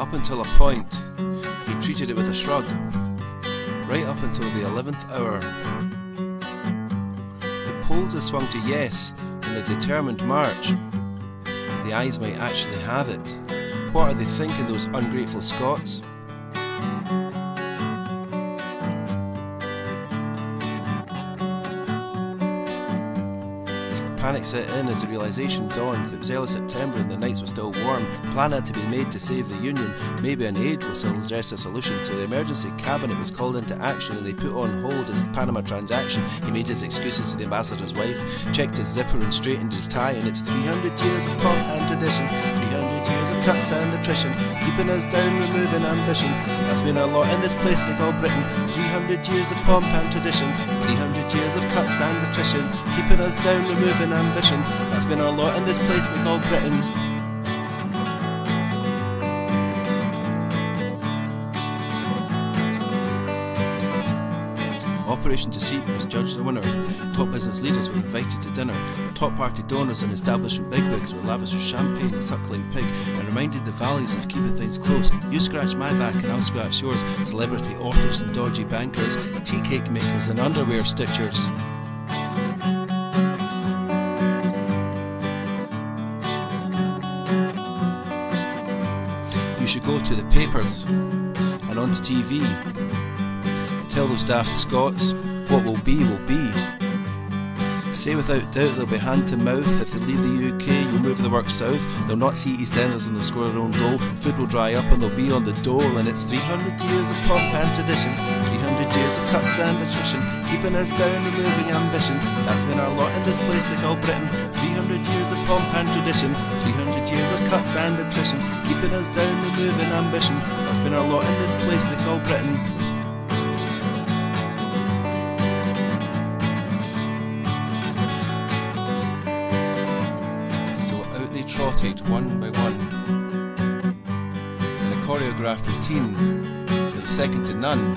Up until a point, he treated it with a shrug, right up until the 11th hour. The polls have swung to yes in a determined march. The ayes might actually have it. What are they thinking, those ungrateful Scots? Panic set in as the realisation dawned that it was early September and the nights were still warm. A plan had to be made to save the Union. Maybe an aid will suggest a solution, so the emergency cabinet was called into action and they put on hold his Panama transaction. He made his excuses to the ambassador's wife, checked his zipper and straightened his tie, and it's 300 years of pomp and tradition, 300 years of cuts and attrition, keeping us down, removing ambition. That's been our lot in this place they call Britain. 300 years of pomp and tradition, 300 years of cuts and attrition, keeping us down, removing ambition. That's been our lot in this place they call Britain. Operation to Seat was judged a winner. Top business leaders were invited to dinner. Top party donors and establishment bigwigs were lavished with champagne and suckling pig, and reminded the values of keeping things close. You scratch my back and I'll scratch yours. Celebrity authors and dodgy bankers, tea cake makers and underwear stitchers. You should go to the papers and onto TV. Tell those daft Scots, what will be, will be. Say without doubt they'll be hand to mouth. If they leave the UK, you'll move the work south. They'll not see EastEnders and they'll score their own goal. Food will dry up and they'll be on the dole. And it's 300 years of pomp and tradition, 300 years of cuts and attrition, keeping us down, removing ambition. That's been our lot in this place they call Britain. 300 years of pomp and tradition, 300 years of cuts and attrition, keeping us down, removing ambition. That's been our lot in this place they call Britain. Trotted one by one in a choreographed routine that was second to none.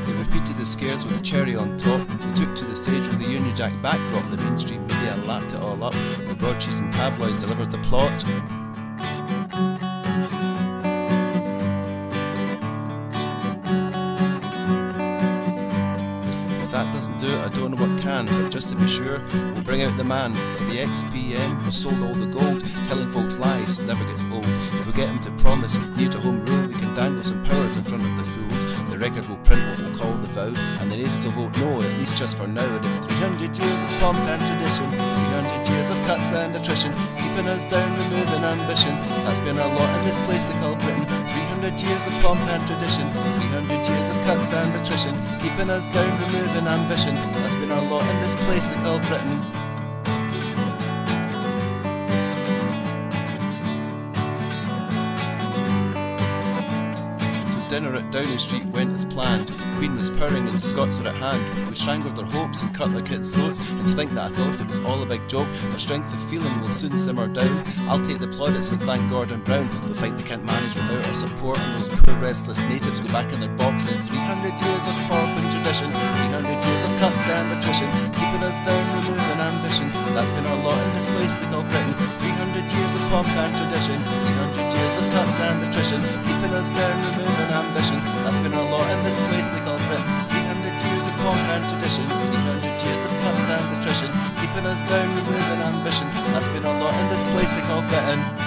They repeated the scares with the cherry on top. They took to the stage with the Union Jack backdrop. The mainstream media lapped it all up. The broadsheets and tabloids delivered the plot. If that doesn't do it, I don't know what can, but just to be sure, we'll bring out the man for the ex-PM who sold all the gold. Telling folks lies never gets old. If we get him to promise near to home rule, we can dangle some powers in front of the fools. The record will print what we'll call the vow, and the natives will vote no, at least just for now. And it's 300 years of pomp and tradition, 300 years of cuts and attrition, keeping us down, removing ambition. That's been our lot in this place they call Britain. 300 years of pomp and tradition, 300 years of cuts and attrition, keeping us down, removing ambition. That's been our lot in this place they call Britain. Dinner at Downing Street went as planned. Queen was purring and the Scots are at hand. We strangled their hopes and cut their kids' throats, and to think that I thought it was all a big joke. Their strength of feeling will soon simmer down. I'll take the plaudits and thank Gordon Brown. They'll think they can't manage without our support, and those poor restless natives go back in their boxes. 300 years of pomp and tradition, 300 years of cuts and attrition, keeping us down, removing ambition. That's been our lot in this place they call Britain. 300 years of pomp and tradition, 300 years of cuts and attrition, keeping us down, removing ambition. That's been our lot in this place they call Britain. 300 years of pomp and tradition, 300 years of cuts and attrition, keeping us down, removing ambition. That's been our lot in this place they call Britain.